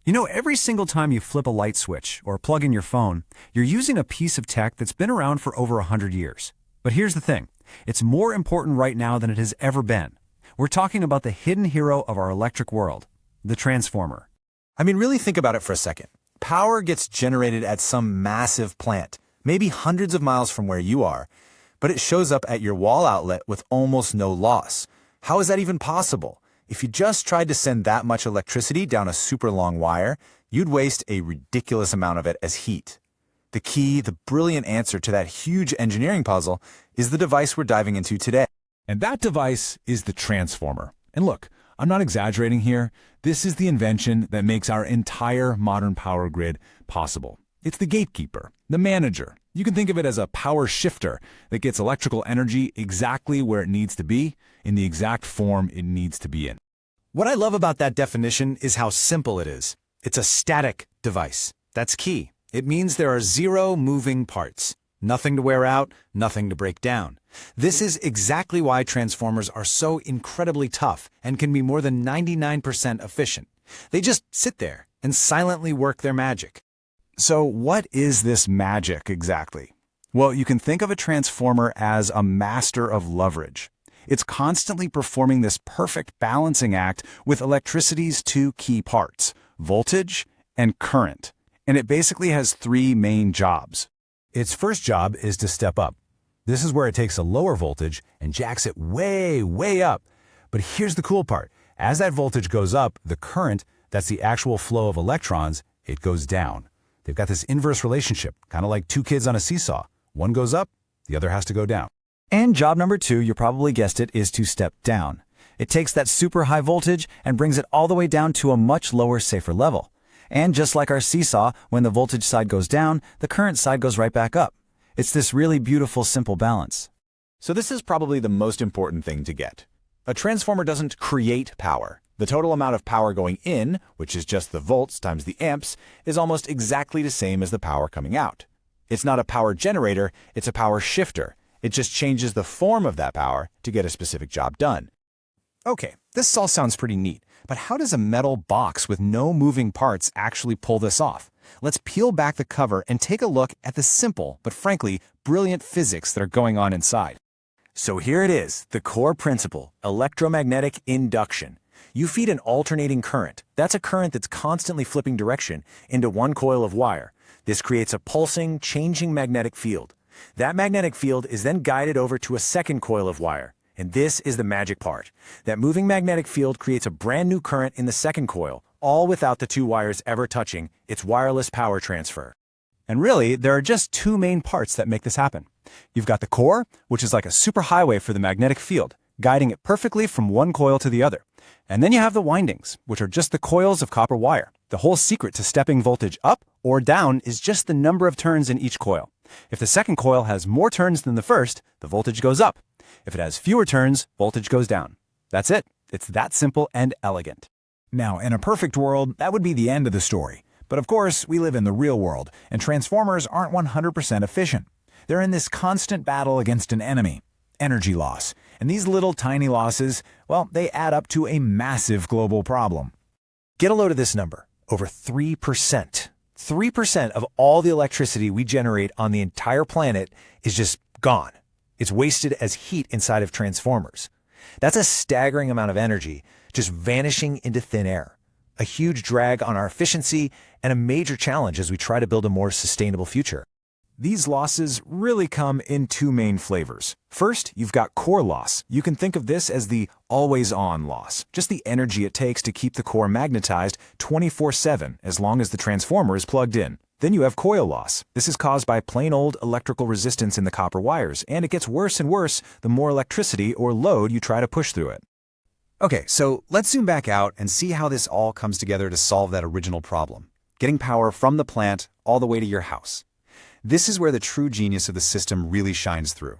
You know, every single time you flip a light switch or plug in your phone, you're using a piece of tech that's been around for over 100 years. But here's the thing, it's more important right now than it has ever been. We're talking about the hidden hero of our electric world, the transformer. I mean, really think about it for a second. Power gets generated at some massive plant, maybe hundreds of miles from where you are, but it shows up at your wall outlet with almost no loss. How is that even possible? If you just tried to send that much electricity down a super long wire, you'd waste a ridiculous amount of it as heat. The key, the brilliant answer to that huge engineering puzzle is the device we're diving into today. And that device is the transformer. And look, I'm not exaggerating here. This is the invention that makes our entire modern power grid possible. It's the gatekeeper, the manager. You can think of it as a power shifter that gets electrical energy exactly where it needs to be, in the exact form it needs to be in. What I love about that definition is how simple it is. It's a static device. That's key. It means there are zero moving parts. Nothing to wear out, nothing to break down. This is exactly why transformers are so incredibly tough and can be more than 99% efficient. They just sit there and silently work their magic. So what is this magic exactly? Well, you can think of a transformer as a master of leverage. It's constantly performing this perfect balancing act with electricity's two key parts, voltage and current. And it basically has three main jobs. Its first job is to step up. This is where it takes a lower voltage and jacks it way, way up. But here's the cool part. As that voltage goes up, the current, that's the actual flow of electrons, it goes down. They've got this inverse relationship, kind of like two kids on a seesaw. One goes up, the other has to go down. And job number two, you probably guessed it, is to step down. It takes that super high voltage and brings it all the way down to a much lower, safer level. And just like our seesaw, when the voltage side goes down, the current side goes right back up. It's this really beautiful, simple balance. So this is probably the most important thing to get. A transformer doesn't create power. The total amount of power going in, which is just the volts times the amps, is almost exactly the same as the power coming out. It's not a power generator, it's a power shifter. It just changes the form of that power to get a specific job done. Okay, this all sounds pretty neat, but how does a metal box with no moving parts actually pull this off? Let's peel back the cover and take a look at the simple, but frankly, brilliant physics that are going on inside. So here it is, the core principle, electromagnetic induction. You feed an alternating current. That's a current that's constantly flipping direction into one coil of wire. This creates a pulsing, changing magnetic field. That magnetic field is then guided over to a second coil of wire. And this is the magic part. That moving magnetic field creates a brand new current in the second coil, all without the two wires ever touching. It's wireless power transfer. And really, there are just two main parts that make this happen. You've got the core, which is like a superhighway for the magnetic field, guiding it perfectly from one coil to the other. And then you have the windings, which are just the coils of copper wire. The whole secret to stepping voltage up or down is just the number of turns in each coil. If the second coil has more turns than the first, the voltage goes up. If it has fewer turns, voltage goes down. That's it. It's that simple and elegant. Now, in a perfect world, that would be the end of the story. But of course, we live in the real world, and transformers aren't 100% efficient. They're in this constant battle against an enemy, energy loss. And these little tiny losses, well, they add up to a massive global problem. Get a load of this number, over 3%. 3% of all the electricity we generate on the entire planet is just gone. It's wasted as heat inside of transformers. That's a staggering amount of energy just vanishing into thin air. A huge drag on our efficiency and a major challenge as we try to build a more sustainable future. These losses really come in two main flavors. First, you've got core loss. You can think of this as the always-on loss, just the energy it takes to keep the core magnetized 24/7 as long as the transformer is plugged in. Then you have coil loss. This is caused by plain old electrical resistance in the copper wires, and it gets worse and worse the more electricity or load you try to push through it. Okay, so let's zoom back out and see how this all comes together to solve that original problem, getting power from the plant all the way to your house. This is where the true genius of the system really shines through.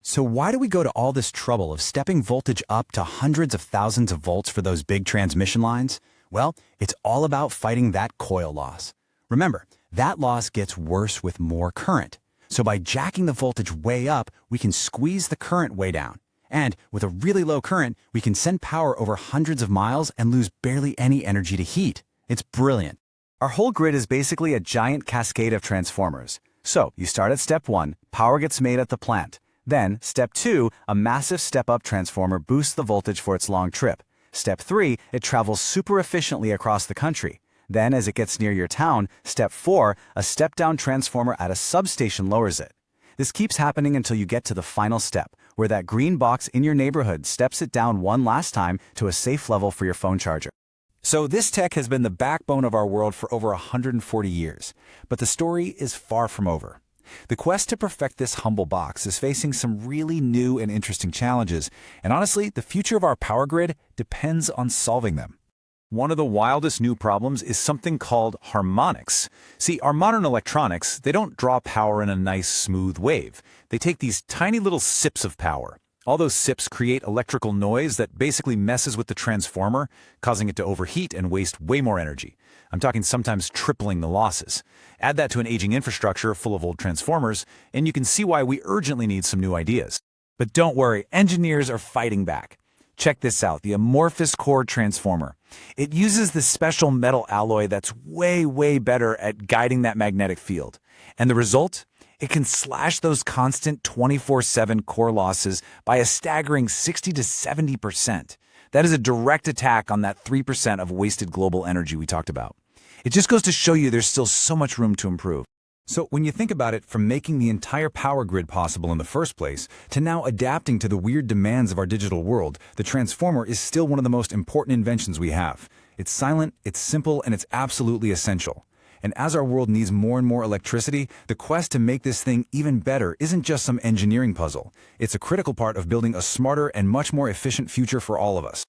So why do we go to all this trouble of stepping voltage up to hundreds of thousands of volts for those big transmission lines? Well, it's all about fighting that coil loss. Remember, that loss gets worse with more current. So by jacking the voltage way up, we can squeeze the current way down. And with a really low current, we can send power over hundreds of miles and lose barely any energy to heat. It's brilliant. Our whole grid is basically a giant cascade of transformers. So, you start at step 1, power gets made at the plant. Then, step 2, a massive step-up transformer boosts the voltage for its long trip. Step 3, it travels super efficiently across the country. Then, as it gets near your town, step 4, a step-down transformer at a substation lowers it. This keeps happening until you get to the final step, where that green box in your neighborhood steps it down one last time to a safe level for your phone charger. So this tech has been the backbone of our world for over 140 years. But the story is far from over. The quest to perfect this humble box is facing some really new and interesting challenges, and honestly, the future of our power grid depends on solving them. One of the wildest new problems is something called harmonics. See, our modern electronics, they don't draw power in a nice, smooth wave. They take these tiny little sips of power. All those sips create electrical noise that basically messes with the transformer, causing it to overheat and waste way more energy. I'm talking sometimes tripling the losses. Add that to an aging infrastructure full of old transformers, and you can see why we urgently need some new ideas. But don't worry, engineers are fighting back. Check this out, the amorphous core transformer. It uses this special metal alloy that's way better at guiding that magnetic field. And the result? It can slash those constant 24/7 core losses by a staggering 60 to 70%. That is a direct attack on that 3% of wasted global energy we talked about. It just goes to show you there's still so much room to improve. So when you think about it, from making the entire power grid possible in the first place to now adapting to the weird demands of our digital world, the transformer is still one of the most important inventions we have. It's silent, it's simple, and it's absolutely essential. And as our world needs more and more electricity, the quest to make this thing even better isn't just some engineering puzzle. It's a critical part of building a smarter and much more efficient future for all of us.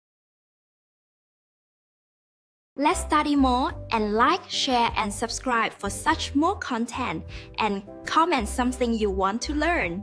Let's study more and like, share and subscribe for such more content and comment something you want to learn.